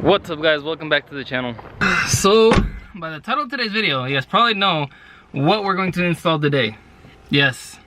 What's up guys, welcome back to the channel. So by the title of today's video, you guys probably know what we're going to install today. Yes,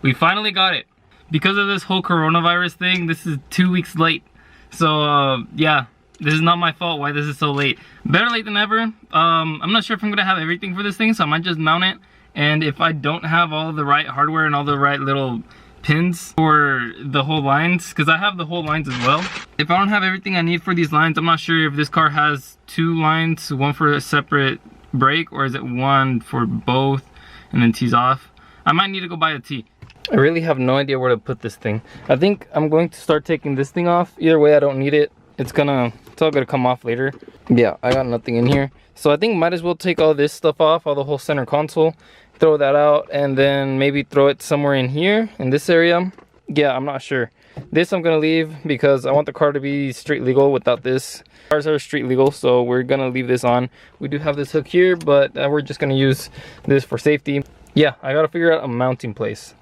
we finally got it. Because of this whole coronavirus thing, this is 2 weeks late. So yeah, this is not my fault why this is so late. Better late than never. I'm not sure if I'm gonna have everything for this thing, so I might just mount it. And if I don't have all the right hardware and all the right little pins for the whole lines, because I have the whole lines as well. If I don't have everything I need for these lines, I'm not sure if this car has 2 lines, one for a separate brake, or is it one for both and then tees off. I might need to go buy a tee. I really have no idea where to put this thing. I think I'm going to start taking this thing off. Either way, I don't need it. It's all gonna come off later. Yeah, I got nothing in here. So I think might as well take all this stuff off, all the whole center console, throw that out, and then maybe throw it somewhere in here, in this area. Yeah, I'm not sure. This I'm gonna leave because I want the car to be street legal without this. Cars are street legal, so we're gonna leave this on. We do have this hook here, but we're just gonna use this for safety. Yeah, I gotta figure out a mounting place.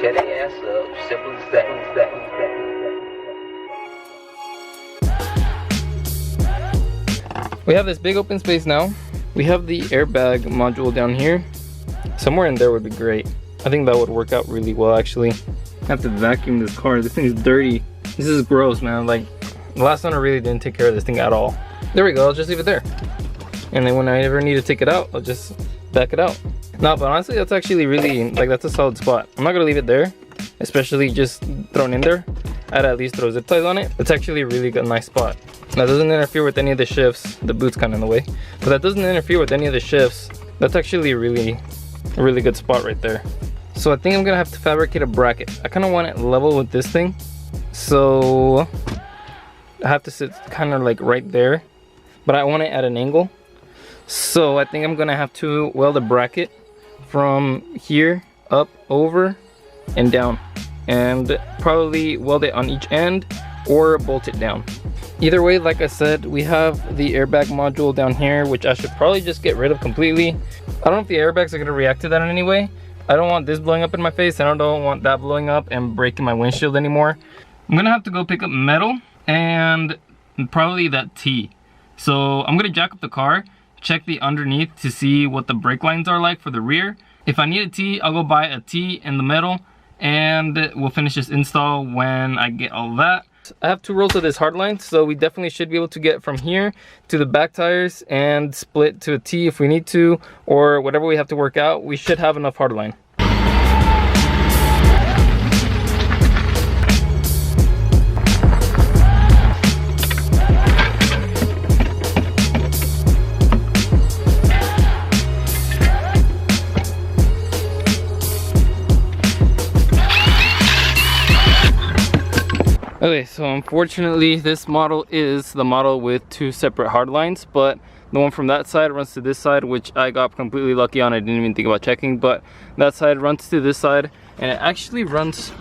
Tear their ass up, simple as that. We have this big open space now. We have the airbag module down here. Somewhere in there would be great. I think that would work out really well actually. I have to vacuum this car. This thing is dirty. This is gross, man. Like, the last owner really didn't take care of this thing at all. There we go, I'll just leave it there. And then when I ever need to take it out, I'll just back it out. No, but honestly, that's actually really, like, that's a solid spot. I'm not gonna leave it there, especially just thrown in there. I'd at least throw zip ties on it. It's actually a really good, nice spot. That doesn't interfere with any of the shifts. The boot's kind of in the way, but that doesn't interfere with any of the shifts. That's actually a really good spot right there. So I think I'm gonna have to fabricate a bracket. I kind of want it level with this thing, so I have to sit kind of like right there, but I want it at an angle. So I think I'm gonna have to weld a bracket from here up, over, and down, and probably weld it on each end or bolt it down. Either way, like I said, we have the airbag module down here, which I should probably just get rid of completely. I don't know if the airbags are gonna react to that in any way. I don't want this blowing up in my face, and I don't want that blowing up and breaking my windshield anymore. I'm gonna have to go pick up metal and probably that T. So I'm gonna jack up the car, check the underneath to see what the brake lines are like for the rear. If I need a T, I'll go buy a T in the metal, and we'll finish this install when I get all that. I have 2 rolls of this hardline, so we definitely should be able to get from here to the back tires and split to a T if we need to, or whatever we have to work out. We should have enough hardline. Okay, so unfortunately this model is the model with 2 separate hard lines, but the one from that side runs to this side, which I got completely lucky on. I didn't even think about checking, but that side runs to this side, and it actually runs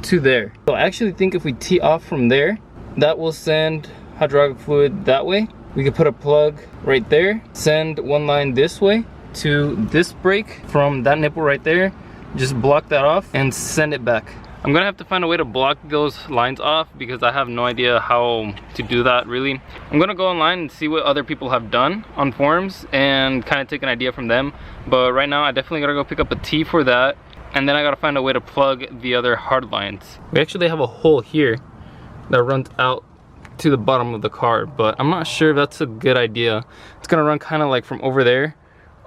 to there. So I actually think if we tee off from there, that will send hydraulic fluid that way. We could put a plug right there, send one line this way to this brake from that nipple right there, just block that off and send it back. I'm gonna have to find a way to block those lines off because I have no idea how to do that really. I'm gonna go online and see what other people have done on forums and kind of take an idea from them. But right now I definitely gotta go pick up a T for that, and then I gotta find a way to plug the other hard lines. We actually have a hole here that runs out to the bottom of the car, but I'm not sure if that's a good idea. It's gonna run kind of like from over there,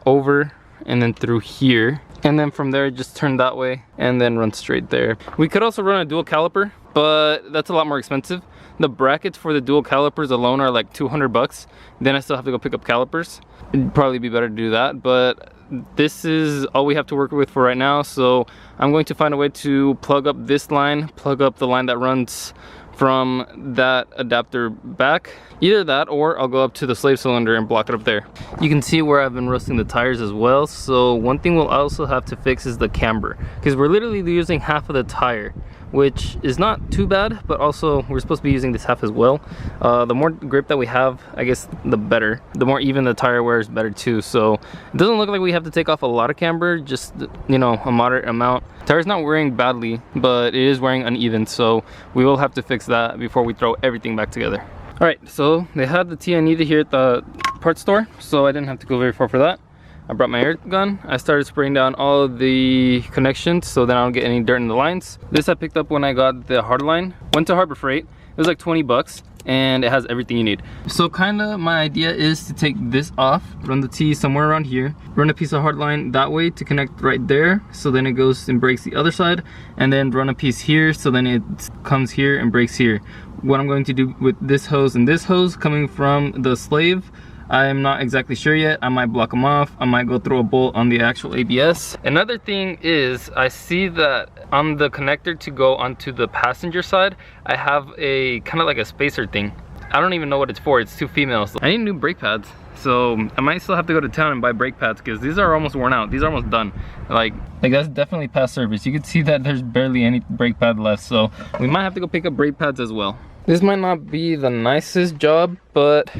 over, and then through here, and then from there just turn that way and then run straight there. We could also run a dual caliper, but that's a lot more expensive. The brackets for the dual calipers alone are like 200 bucks. Then I still have to go pick up calipers. It'd probably be better to do that, but this is all we have to work with for right now. So I'm going to find a way to plug up this line, plug up the line that runs from that adapter back. Either that, or I'll go up to the slave cylinder and block it up there. You can see where I've been rusting the tires as well. So one thing we'll also have to fix is the camber, because we're literally using half of the tire which is not too bad, but also we're supposed to be using this half as well. The more grip that we have, I guess the better. The more even the tire wear is better too. So it doesn't look like we have to take off a lot of camber, just, you know, a moderate amount. Tire's not wearing badly, but it is wearing uneven, so we will have to fix that before we throw everything back together. All right, so they had the tea I needed here at the parts store, so I didn't have to go very far for that. I brought my air gun. I started spraying down all of the connections so then I don't get any dirt in the lines. This I picked up when I got the hardline. Went to Harbor Freight. It was like 20 bucks and it has everything you need. So kinda my idea is to take this off, run the T somewhere around here, run a piece of hardline that way to connect right there, so then it goes and breaks the other side, and then run a piece here so then it comes here and breaks here. What I'm going to do with this hose and this hose coming from the slave, I'm not exactly sure yet. I might block them off. I might go through a bolt on the actual ABS. Another thing is I see that on the connector to go onto the passenger side, I have a kind of like a spacer thing. I don't even know what it's for. It's two females. I need new brake pads. So I might still have to go to town and buy brake pads because these are almost worn out. These are almost done. Like that's definitely past service. You can see that there's barely any brake pad left. So we might have to go pick up brake pads as well. This might not be the nicest job, but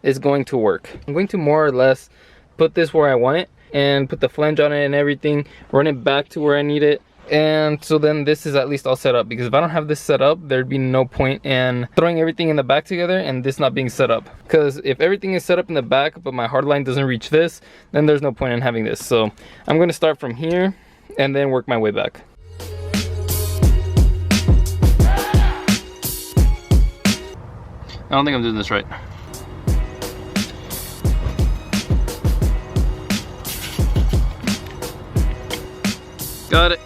is going to work. I'm going to more or less put this where I want it and put the flange on it and everything, run it back to where I need it, and so then this is at least all set up, because if I don't have this set up, there'd be no point in throwing everything in the back together and this not being set up. Because if everything is set up in the back but my hard line doesn't reach this, then there's no point in having this. So I'm going to start from here and then work my way back. I don't think I'm doing this right. Got it.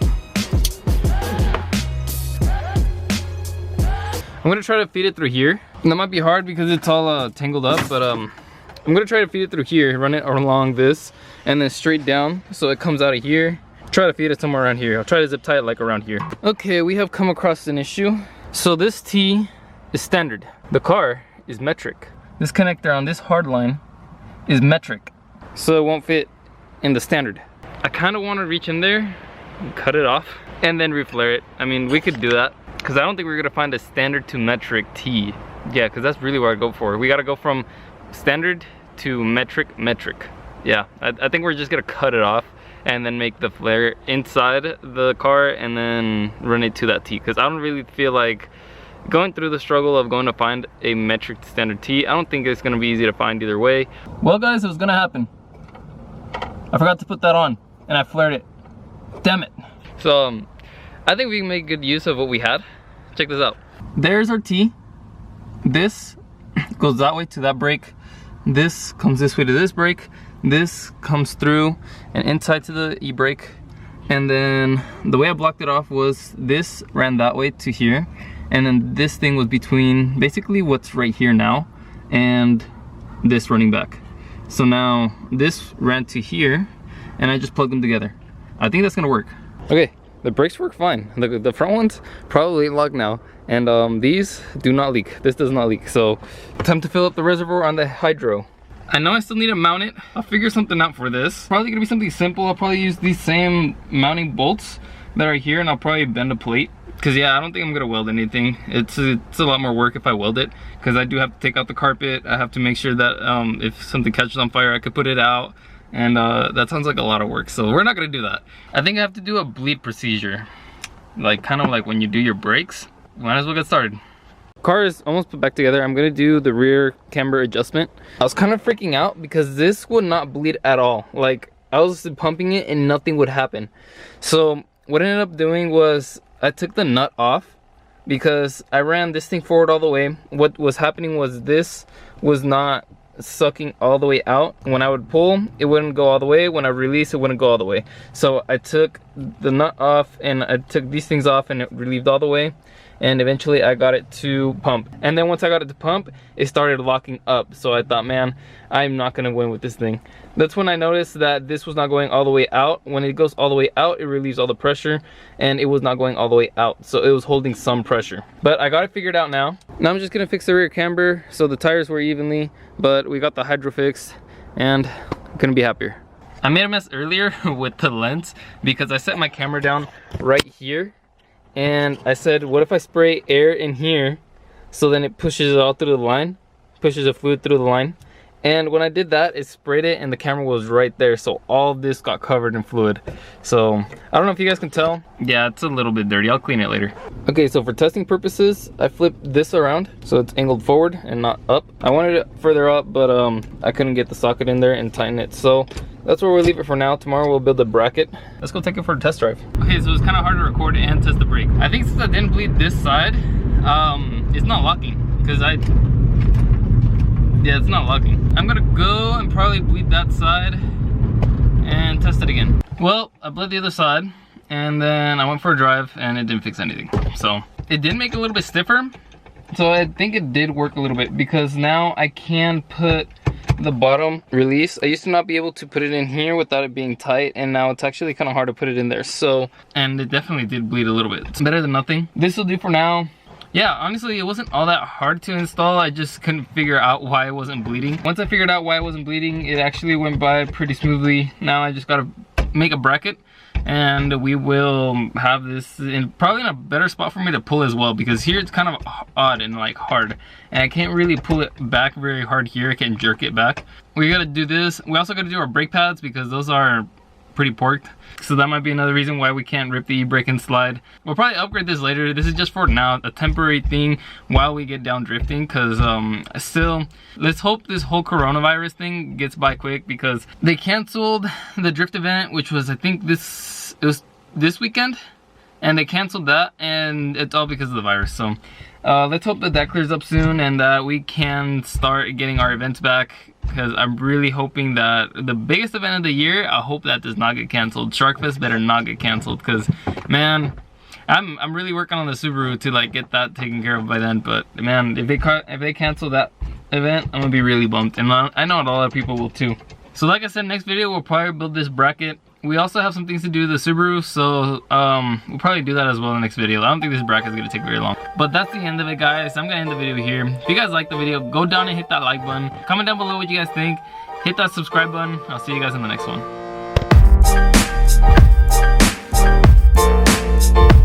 I'm gonna try to feed it through here. And that might be hard because it's all tangled up, but I'm gonna try to feed it through here, run it along this, and then straight down so it comes out of here. Try to feed it somewhere around here. I'll try to zip tie it like around here. Okay, we have come across an issue. So this T is standard. The car is metric. This connector on this hard line is metric, so it won't fit in the standard. I kind of want to reach in there, cut it off, and then reflare it. I mean, we could do that, because I don't think we're gonna find a standard to metric T. Yeah, because that's really what I'd go for. We gotta go from standard to metric. Yeah, I think we're just gonna cut it off and then make the flare inside the car and then run it to that T, because I don't really feel like going through the struggle of going to find a metric to standard T. I don't think it's gonna be easy to find either way. Well guys, it was gonna happen. I forgot to put that on and I flared it. Damn it. So I think we can make good use of what we had. Check this out. There's our T. This goes that way to that brake. This comes this way to this brake. This comes through and inside to the e-brake. And then the way I blocked it off was this ran that way to here. And then this thing was between basically what's right here now and this running back. So now this ran to here and I just plugged them together. I think that's gonna work. Okay, the brakes work fine. The front ones probably locked now, and these do not leak. This does not leak. So time to fill up the reservoir on the hydro. I know I still need to mount it. I'll figure something out for this. Probably gonna be something simple. I'll probably use these same mounting bolts that are here, and I'll probably bend a plate. Cause yeah, I don't think I'm gonna weld anything. It's a lot more work if I weld it, because I do have to take out the carpet. I have to make sure that if something catches on fire, I could put it out. And that sounds like a lot of work, so we're not gonna do that. I think I have to do a bleed procedure, like kind of like when you do your brakes. Might as well get started. Car is almost put back together. I'm gonna do the rear camber adjustment. I was kind of freaking out because this would not bleed at all. Like I was pumping it and nothing would happen. So what I ended up doing was I took the nut off because I ran this thing forward all the way. What was happening was this was not sucking all the way out. When I would pull, it wouldn't go all the way. When I release, it wouldn't go all the way. So I took the nut off and I took these things off and it relieved all the way. And eventually I got it to pump. And then once I got it to pump, it started locking up. So I thought, man, I'm not gonna win with this thing. That's when I noticed that this was not going all the way out. When it goes all the way out, it relieves all the pressure, and it was not going all the way out. So it was holding some pressure. But I got it figured out now. Now I'm just gonna fix the rear camber so the tires wear evenly, but we got the hydro fixed and I'm gonna be happier. I made a mess earlier with the lens because I set my camera down right here. and I said, what if I spray air in here so then it pushes it all through the line, pushes the fluid through the line. And when I did that, it sprayed it and the camera was right there, so all of this got covered in fluid. So I don't know if you guys can tell. Yeah, it's a little bit dirty. I'll clean it later. Okay, so for testing purposes, I flipped this around so it's angled forward and not up. I wanted it further up, but I couldn't get the socket in there and tighten it, so that's where we'll leave it for now. Tomorrow we'll build a bracket. Let's go take it for a test drive. Okay, so it's kind of hard to record and test the brake. I think since I didn't bleed this side, it's not locking, because yeah, it's not locking. I'm gonna go and probably bleed that side and test it again. Well, I bled the other side and then I went for a drive and it didn't fix anything. So it did make it a little bit stiffer. So I think it did work a little bit, because now I can put the bottom release. I used to not be able to put it in here without it being tight, and now it's actually kind of hard to put it in there. So, and it definitely did bleed a little bit. It's better than nothing. This will do for now. Yeah, honestly, it wasn't all that hard to install. I just couldn't figure out why it wasn't bleeding. Once I figured out why it wasn't bleeding, it actually went by pretty smoothly. Now I just gotta make a bracket, and we will have this probably in a better spot for me to pull as well, because here it's kind of odd and like hard, and I can't really pull it back very hard here. I can jerk it back. We gotta do this. We also gotta do our brake pads, because those are pretty porked, so that might be another reason why we can't rip the e-brake and slide. We'll probably upgrade this later. This is just for now, a temporary thing while we get down drifting, because still, let's hope this whole coronavirus thing gets by quick, because they canceled the drift event, which was, I think, it was this weekend, and they canceled that, and it's all because of the virus. So let's hope that that clears up soon and that we can start getting our events back, because I'm really hoping that the biggest event of the year, I hope that does not get canceled. Sharkfest better not get canceled, because man, I'm really working on the Subaru to like get that taken care of by then. But man, if they cancel that event, I'm gonna be really bummed, and I know a lot of people will too. So like I said, next video we'll probably build this bracket. We also have some things to do with the Subaru, so we'll probably do that as well in the next video. I don't think this bracket is gonna take very long. But that's the end of it, guys. I'm gonna end the video here. If you guys like the video, go down and hit that like button. Comment down below what you guys think. Hit that subscribe button. I'll see you guys in the next one.